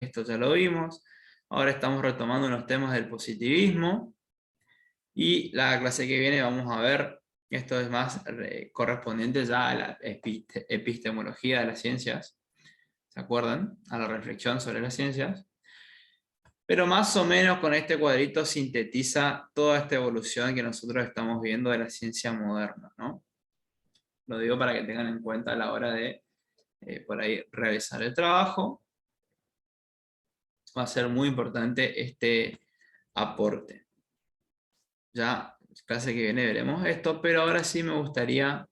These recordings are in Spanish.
esto ya lo vimos. Ahora estamos retomando unos temas del positivismo. Y la clase que viene vamos a ver, esto es más correspondiente ya a la epistemología de las ciencias, ¿se acuerdan? A la reflexión sobre las ciencias. Pero más o menos con este cuadrito sintetiza toda esta evolución que nosotros estamos viendo de la ciencia moderna, ¿no? Lo digo para que tengan en cuenta a la hora de, por ahí, realizar el trabajo. Va a ser muy importante este aporte. Ya, clase que viene veremos esto, pero ahora sí me gustaría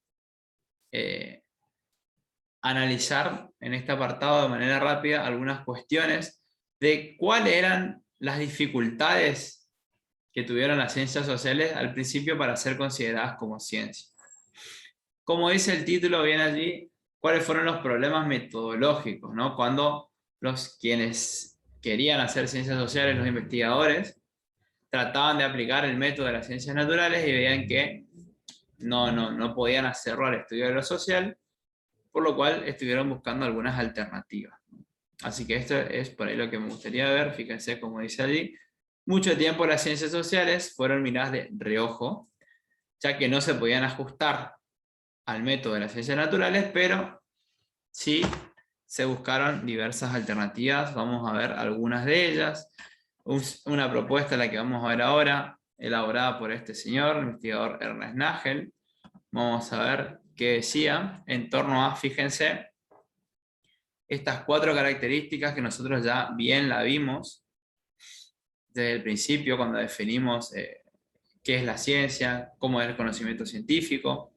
analizar en este apartado de manera rápida algunas cuestiones de cuáles eran las dificultades que tuvieron las ciencias sociales al principio para ser consideradas como ciencia. Como dice el título bien allí, cuáles fueron los problemas metodológicos, ¿no? Cuando quienes querían hacer ciencias sociales, los investigadores, trataban de aplicar el método de las ciencias naturales y veían que no podían hacerlo al estudio de lo social, por lo cual estuvieron buscando algunas alternativas. Así que esto es por ahí lo que me gustaría ver. Fíjense como dice allí, mucho tiempo las ciencias sociales fueron miradas de reojo, ya que no se podían ajustar al método de las ciencias naturales, pero sí se buscaron diversas alternativas. Vamos a ver algunas de ellas. Una propuesta, la que vamos a ver ahora, elaborada por este señor, el investigador Ernest Nagel. Vamos a ver qué decía en torno a, fíjense, estas 4 características que nosotros ya bien la vimos desde el principio cuando definimos qué es la ciencia, cómo es el conocimiento científico,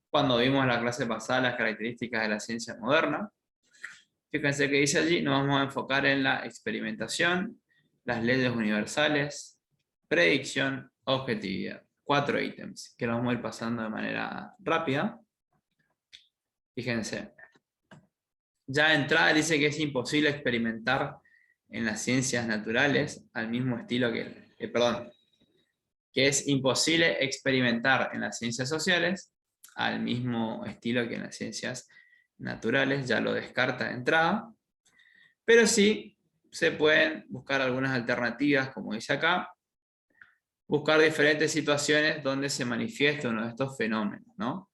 cuando vimos en la clase pasada las características de la ciencia moderna. Fíjense que dice allí, nos vamos a enfocar en la experimentación, las leyes universales, predicción, objetividad. 4 ítems que los vamos a ir pasando de manera rápida. Fíjense. Ya de entrada dice que es imposible experimentar en las ciencias naturales al mismo estilo que es imposible experimentar en las ciencias sociales al mismo estilo que en las ciencias naturales, ya lo descarta de entrada, pero sí se pueden buscar algunas alternativas, como dice acá, buscar diferentes situaciones donde se manifiesta uno de estos fenómenos, ¿no?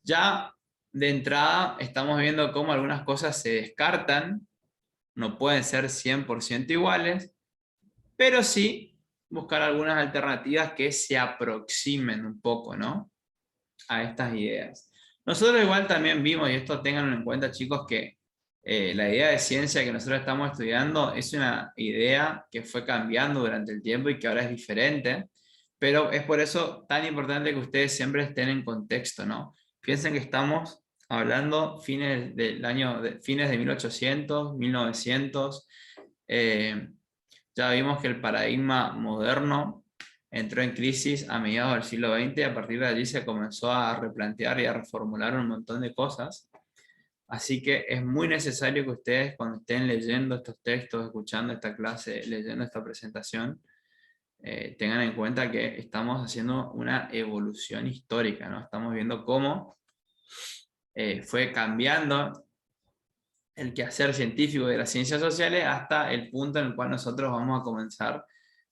Ya de entrada estamos viendo cómo algunas cosas se descartan, no pueden ser 100% iguales, pero sí buscar algunas alternativas que se aproximen un poco, ¿no?, a estas ideas. Nosotros igual también vimos, y esto tengan en cuenta chicos, que la idea de ciencia que nosotros estamos estudiando es una idea que fue cambiando durante el tiempo y que ahora es diferente, pero es por eso tan importante que ustedes siempre estén en contexto, ¿no? Piensen que estamos hablando fines de 1800, 1900, ya vimos que el paradigma moderno entró en crisis a mediados del siglo XX y a partir de allí se comenzó a replantear y a reformular un montón de cosas. Así que es muy necesario que ustedes, cuando estén leyendo estos textos, escuchando esta clase, leyendo esta presentación, tengan en cuenta que estamos haciendo una evolución histórica, ¿no? Estamos viendo cómo fue cambiando el quehacer científico de las ciencias sociales hasta el punto en el cual nosotros vamos a comenzar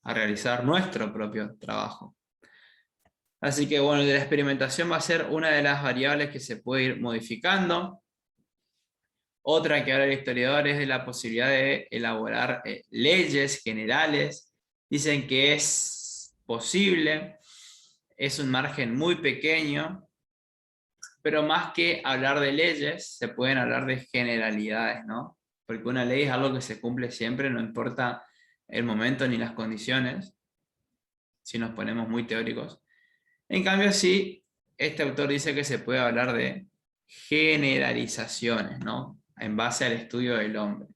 a realizar nuestro propio trabajo. Así que bueno, la experimentación va a ser una de las variables que se puede ir modificando. Otra que habla el historiador es de la posibilidad de elaborar leyes generales. Dicen que es posible, es un margen muy pequeño, pero más que hablar de leyes, se pueden hablar de generalidades, ¿no? Porque una ley es algo que se cumple siempre, no importa el momento ni las condiciones, si nos ponemos muy teóricos. En cambio, sí, este autor dice que se puede hablar de generalizaciones, ¿no?, en base al estudio del hombre,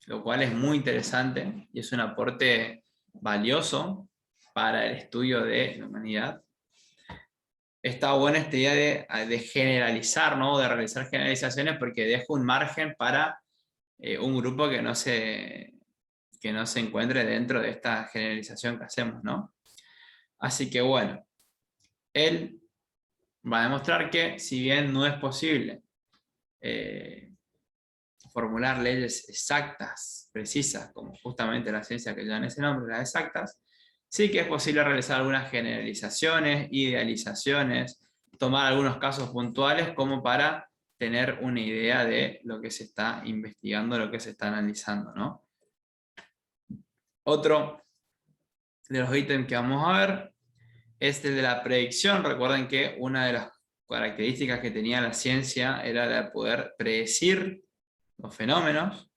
lo cual es muy interesante y es un aporte valioso para el estudio de la humanidad. Está buena esta idea de generalizar, ¿no?, de realizar generalizaciones, porque deja un margen para un grupo que no se encuentre dentro de esta generalización que hacemos, ¿no? Así que bueno, él va a demostrar que si bien no es posible formular leyes exactas, precisas, como justamente la ciencia que llevan ese nombre, las exactas, sí que es posible realizar algunas generalizaciones, idealizaciones, tomar algunos casos puntuales como para tener una idea de lo que se está investigando, lo que se está analizando, ¿no? Otro de los ítems que vamos a ver es el de la predicción. Recuerden que una de las características que tenía la ciencia era la de poder predecir los fenómenos.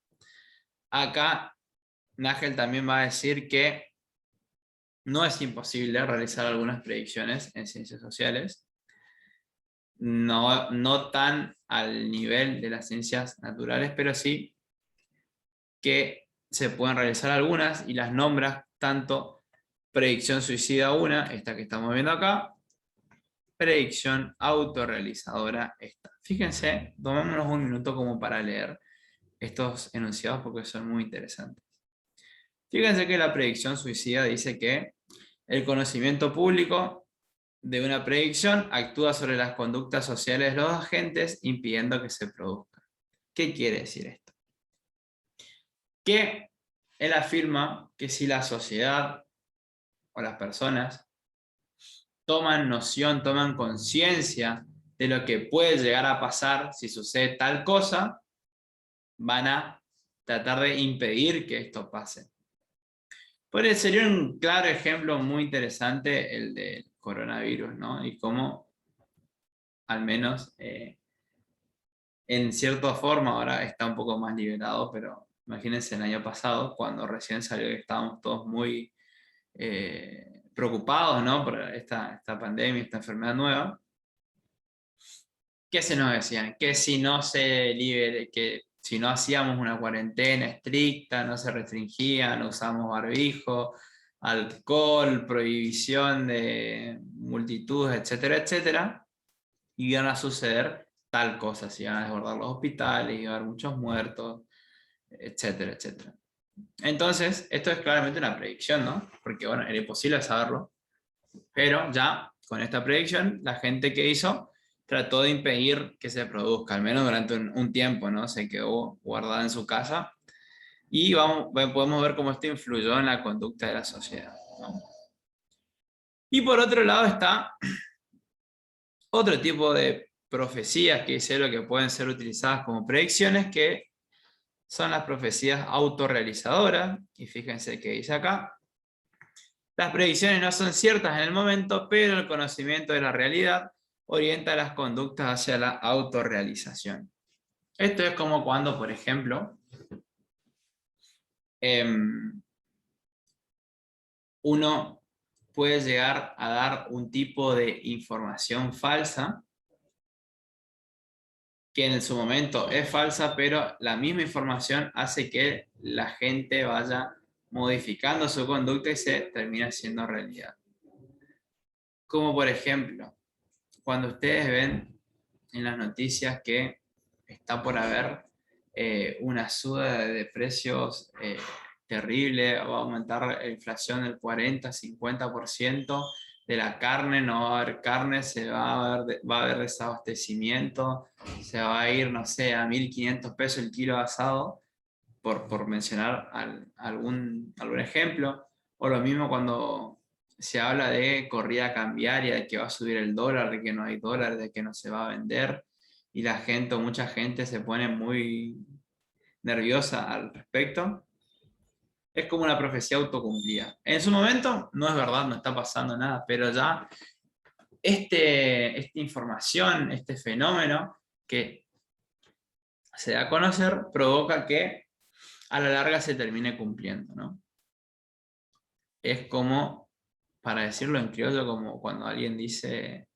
Acá Nagel también va a decir que no es imposible realizar algunas predicciones en ciencias sociales, no tan al nivel de las ciencias naturales, pero sí que se pueden realizar algunas y las nombra tanto predicción suicida 1, esta que estamos viendo acá, predicción autorrealizadora esta. Fíjense, tomémonos un minuto como para leer estos enunciados porque son muy interesantes. Fíjense que la predicción suicida dice que el conocimiento público de una predicción actúa sobre las conductas sociales de los agentes impidiendo que se produzca. ¿Qué quiere decir esto? Que él afirma que si la sociedad o las personas toman noción, toman conciencia de lo que puede llegar a pasar si sucede tal cosa, van a tratar de impedir que esto pase. Por eso sería un claro ejemplo muy interesante el del coronavirus, ¿no? Y cómo, al menos, en cierta forma, ahora está un poco más liberado, pero imagínense el año pasado, cuando recién salió, que estábamos todos muy preocupados, ¿no? Por esta pandemia, esta enfermedad nueva. ¿Qué se nos decían? Que si no se libere, que si no hacíamos una cuarentena estricta, no se restringía, no usamos barbijo, alcohol, prohibición de multitudes, etcétera, etcétera, iban a suceder tal cosa, se iban a desbordar los hospitales, iba a haber muchos muertos, etcétera, etcétera. Entonces, esto es claramente una predicción, ¿no? Porque, bueno, era imposible saberlo, pero ya con esta predicción, la gente que hizo trató de impedir que se produzca, al menos durante un tiempo, ¿no? Se quedó guardada en su casa y podemos ver cómo esto influyó en la conducta de la sociedad, ¿no? Y por otro lado está otro tipo de profecías que dice lo que pueden ser utilizadas como predicciones, que son las profecías autorrealizadoras, y fíjense que dice acá: las predicciones no son ciertas en el momento, pero el conocimiento de la realidad orienta las conductas hacia la autorrealización. Esto es como cuando, por ejemplo, uno puede llegar a dar un tipo de información falsa, que en su momento es falsa, pero la misma información hace que la gente vaya modificando su conducta y se termina siendo realidad. Como por ejemplo, cuando ustedes ven en las noticias que está por haber una suba de precios terrible, va a aumentar la inflación del 40-50% de la carne, no va a haber carne, va a haber desabastecimiento, se va a ir, no sé, a 1.500 pesos el kilo de asado, por mencionar algún ejemplo, o lo mismo cuando se habla de corrida cambiaria, de que va a subir el dólar, de que no hay dólar, de que no se va a vender, y la gente o mucha gente se pone muy nerviosa al respecto. Es como una profecía autocumplida. En su momento no es verdad, no está pasando nada, pero ya esta información, este fenómeno que se da a conocer, provoca que a la larga se termine cumpliendo, ¿no? Es como, para decirlo en criollo, como cuando alguien dice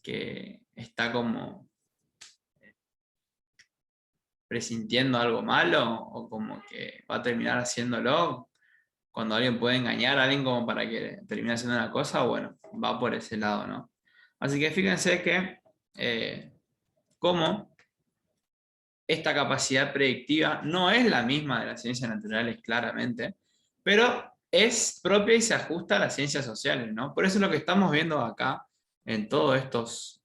que está como presintiendo algo malo o como que va a terminar haciéndolo, cuando alguien puede engañar a alguien como para que termine haciendo una cosa, bueno, va por ese lado, ¿no? Así que fíjense que como esta capacidad predictiva no es la misma de las ciencias naturales, claramente, pero es propia y se ajusta a las ciencias sociales, ¿no? Por eso lo que estamos viendo acá en todos estos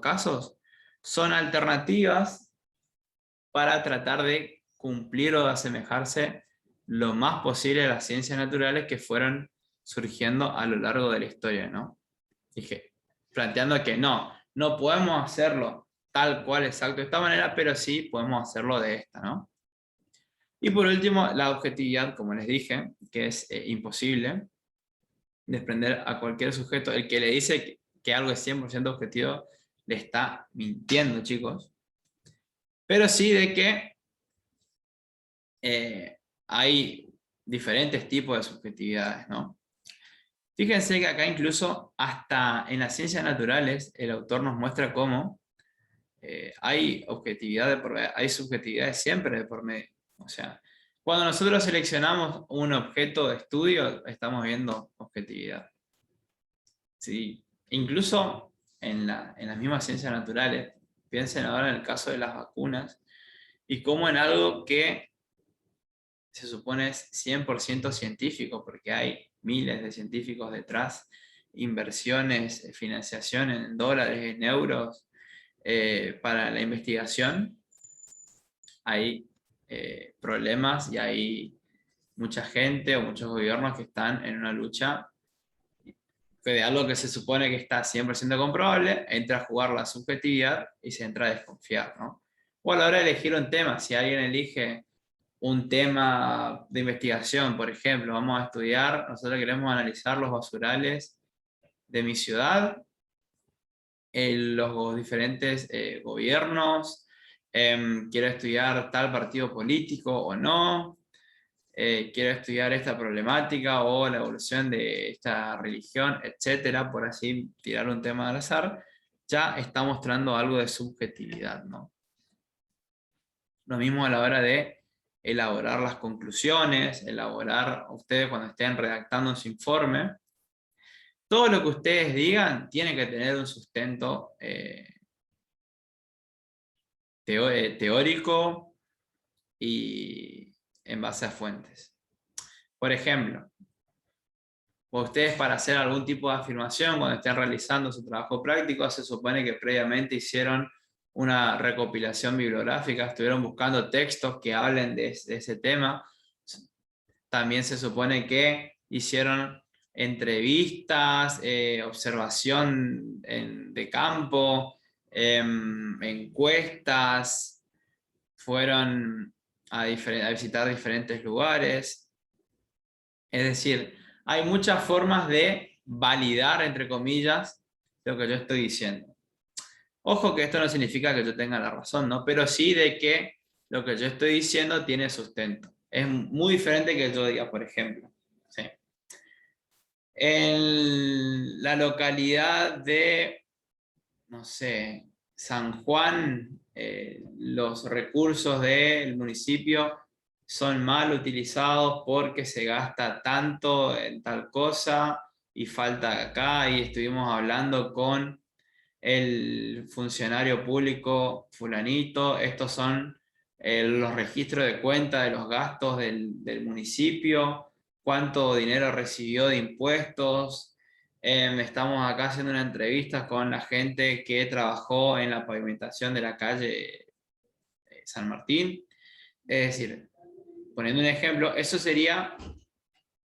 casos son alternativas para tratar de cumplir o de asemejarse lo más posible a las ciencias naturales que fueron surgiendo a lo largo de la historia, ¿no? Dije, planteando que no podemos hacerlo tal cual exacto de esta manera, pero sí podemos hacerlo de esta, ¿no? Y por último, la objetividad, como les dije, que es imposible desprender a cualquier sujeto. El que le dice que algo es 100% objetivo, le está mintiendo, chicos. Pero sí de que hay diferentes tipos de subjetividades, ¿no? Fíjense que acá incluso hasta en las ciencias naturales el autor nos muestra cómo hay objetividad de por medio, hay subjetividad siempre de por medio. O sea, cuando nosotros seleccionamos un objeto de estudio, estamos viendo objetividad. ¿Sí? Incluso en las mismas ciencias naturales, piensen ahora en el caso de las vacunas, y como en algo que se supone es 100% científico, porque hay miles de científicos detrás, inversiones, financiación en dólares, en euros, para la investigación, hay problemas y hay mucha gente o muchos gobiernos que están en una lucha de algo que se supone que está 100% comprobable, entra a jugar la subjetividad y se entra a desconfiar, ¿no? O a la hora de elegir un tema, si alguien elige un tema de investigación, por ejemplo, vamos a estudiar, nosotros queremos analizar los basurales de mi ciudad, los diferentes gobiernos, quiero estudiar tal partido político o no, quiero estudiar esta problemática o la evolución de esta religión, etcétera, por así tirar un tema al azar, ya está mostrando algo de subjetividad, ¿no? Lo mismo a la hora de elaborar las conclusiones, elaborar ustedes cuando estén redactando su informe. Todo lo que ustedes digan tiene que tener un sustento teórico y en base a fuentes. Por ejemplo, ustedes para hacer algún tipo de afirmación cuando estén realizando su trabajo práctico, se supone que previamente hicieron una recopilación bibliográfica, estuvieron buscando textos que hablen de ese tema. También se supone que hicieron entrevistas, observación de campo, encuestas, fueron a visitar diferentes lugares. Es decir, hay muchas formas de validar, entre comillas, lo que yo estoy diciendo. Ojo que esto no significa que yo tenga la razón, ¿no? Pero sí de que lo que yo estoy diciendo tiene sustento. Es muy diferente que yo diga, por ejemplo. ¿Sí? En la localidad de, no sé, San Juan, los recursos del municipio son mal utilizados porque se gasta tanto en tal cosa y falta acá, y estuvimos hablando con el funcionario público fulanito, estos son los registros de cuenta de los gastos del municipio, cuánto dinero recibió de impuestos. Estamos acá haciendo una entrevista con la gente que trabajó en la pavimentación de la calle San Martín. Es decir, poniendo un ejemplo, eso sería